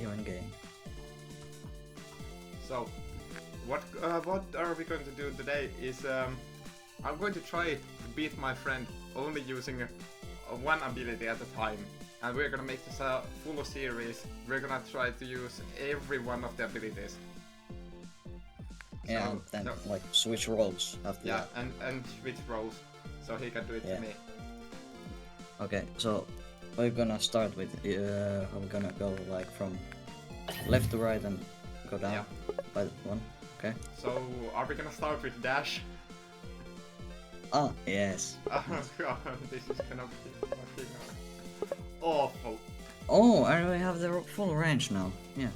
even game. So, what are we going to do today is I'm going to try to beat my friend only using one ability at a time. And we're gonna make this a full series. We're gonna try to use every one of the abilities. Yeah, So- then so- like switch roles after Yeah, that. and switch roles. So he can do it Yeah. to me. Okay, so we're gonna start with I'm gonna go like from left to right and go down Yeah. by one. Okay. So are we gonna start with dash? Ah, yes. Oh god, this is gonna be fucking awful. Oh, I already have the full range now. Yeah.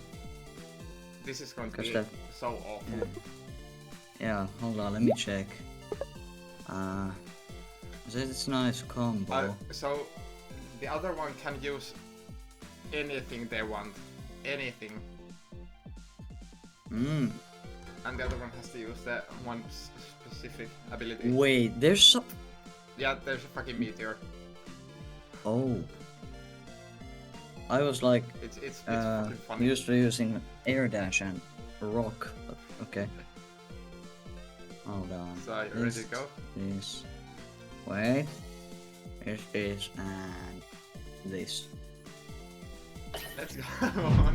This is going to Because be that- so awful. Yeah. Yeah. Hold on, let me check. It's nice combo. So the other one can use anything they want. Anything. Mm. And the other one has to use that one specific ability. Wait, there's some. Yeah, there's a fucking meteor. Oh. I was like It's fucking funny. used to using air dash and rock. But okay. Hold on. So you ready to go? This. Wait. This and this. Let's go.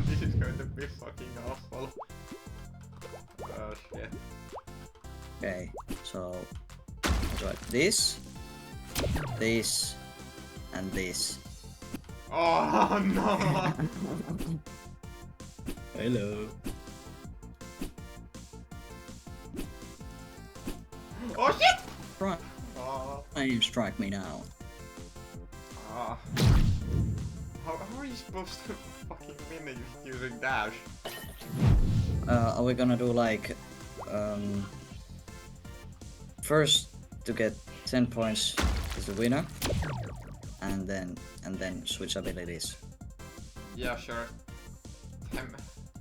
This is going to be fucking awful. Oh shit. Okay. So right, this, and this. Oh no! Hello. Oh shit! Right. Oh, You strike me now. ah. How are you supposed to fucking win using dash? Are we gonna do like first to get 10 points is the winner, and then switch abilities. Yeah, sure.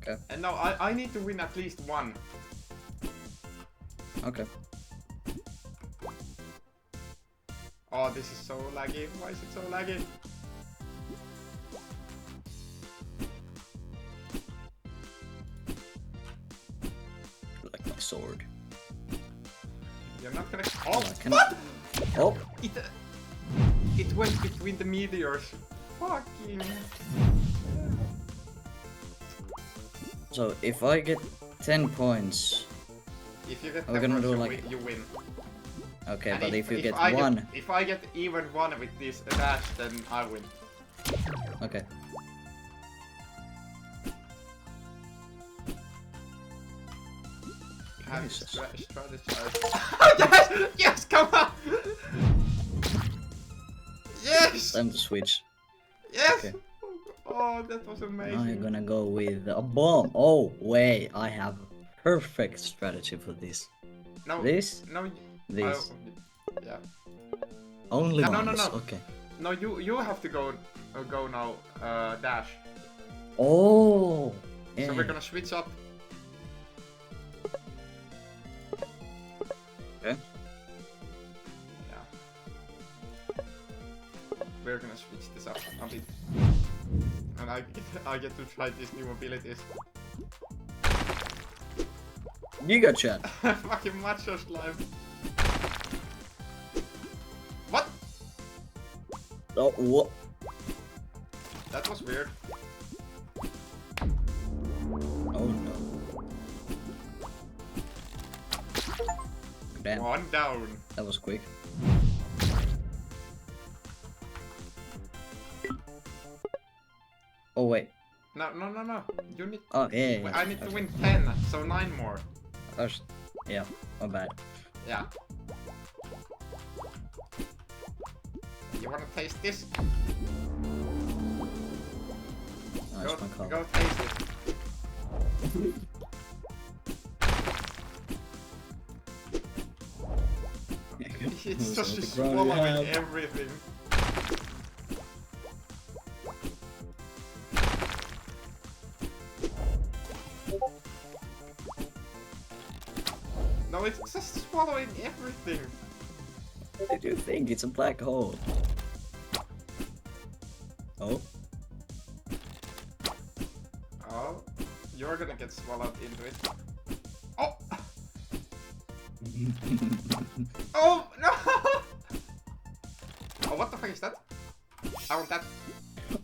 Okay. And no, I need to win at least one. Okay. Oh, this is so laggy. Why is it so laggy? Like my sword. You're not gonna. Oh, Oh, I can- what? Oh. It went between the meteors. Fucking. So if I get 10 points, If you get Are we 10 gonna do points, like- you win. okay, And but if you get I one, if I get even one with this dash, then I win. okay. Have to Jesus. strategize. Yes! Yes! Come on! Yes! Time to switch. Yes! Okay. Oh, that was amazing. Now you're gonna go with a bomb. Oh wait, I have a perfect strategy for this. No, This, no, this. yeah. Only No, no, once. no, no. Okay. No, you have to go now. Dash. Oh. Yeah. So we're gonna switch up. Okay. Yeah. We're gonna switch this up a bit. And I get to try these new abilities. Giga chat. Fucking macho slime. What? Oh, what? That was weird. Oh no. Damn, One down. that was quick. Oh wait. No, no, no, no. You need. Oh yeah. yeah, I need to okay. win 10, so 9 more. Oh, yeah, my bad. Yeah. You wanna taste this? Nice one, Carl. Go taste it. It's just The ground you swallowing have. everything. No, it's just swallowing everything. Did you think it's a black hole? Oh, Oh, you're gonna get swallowed into it. Oh! Oh, no! Oh, what the fuck is that? I want that.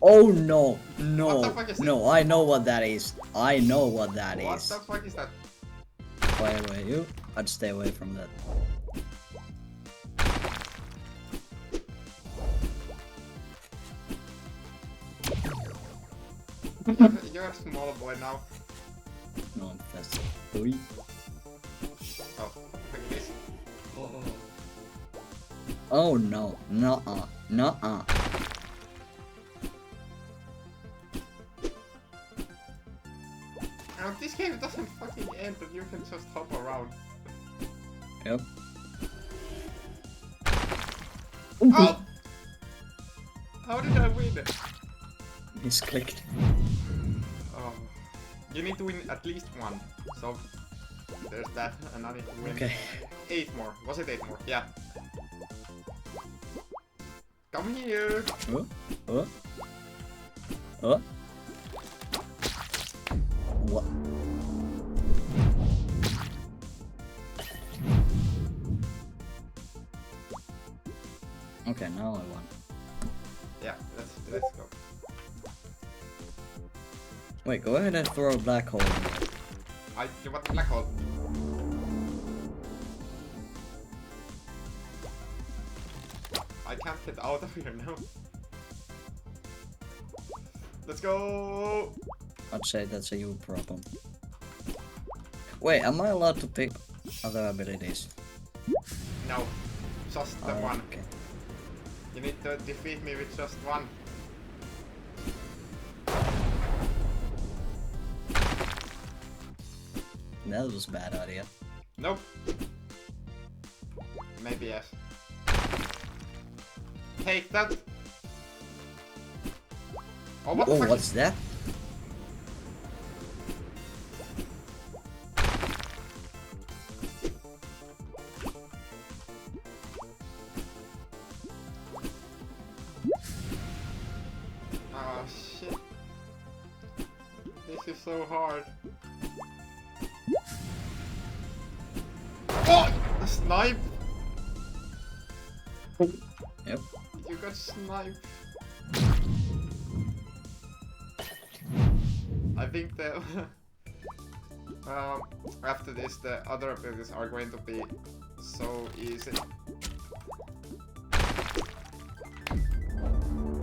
Oh no, What the no, fuck is it? no, I know what that is. I know what that What is. the fuck is that? If I were you, I'd stay away from that. You're a small boy now. No, I'm fast. Oi. Oh, like this. Oh no, nuh-uh, nuh-uh. Oh, this game doesn't fucking end, but you can just hop around. Yep. Oh! How did I win? Misclicked. Oh. You need to win at least one. So, there's that, and I need to win Okay. 8 more. Was it 8 more? Yeah. Come here! Oh, oh, oh. What? Okay, now I won. Yeah, let's go. Wait, go ahead and throw a black hole in there. You want the black hole? I can't get out of here now. Let's go! I'd say that's a you problem. Wait, am I allowed to pick other abilities? No, just the Oh, one. okay. You need to defeat me with just one. That was a bad idea. Nope. Maybe yes. Take that! Oh, what the Oh, fuck what's that? Oh shit. This is so hard. Oh! A snipe! Yep. You got sniped. I think that after this the other abilities are going to be so easy.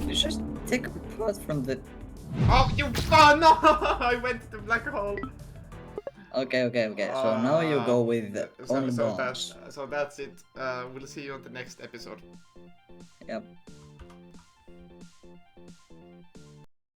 You just take a part from the... Oh, you! Oh no! I went to the black hole. Okay, okay, okay. So now you go with the only bombs. So that's it. We'll see you on the next episode. Yep.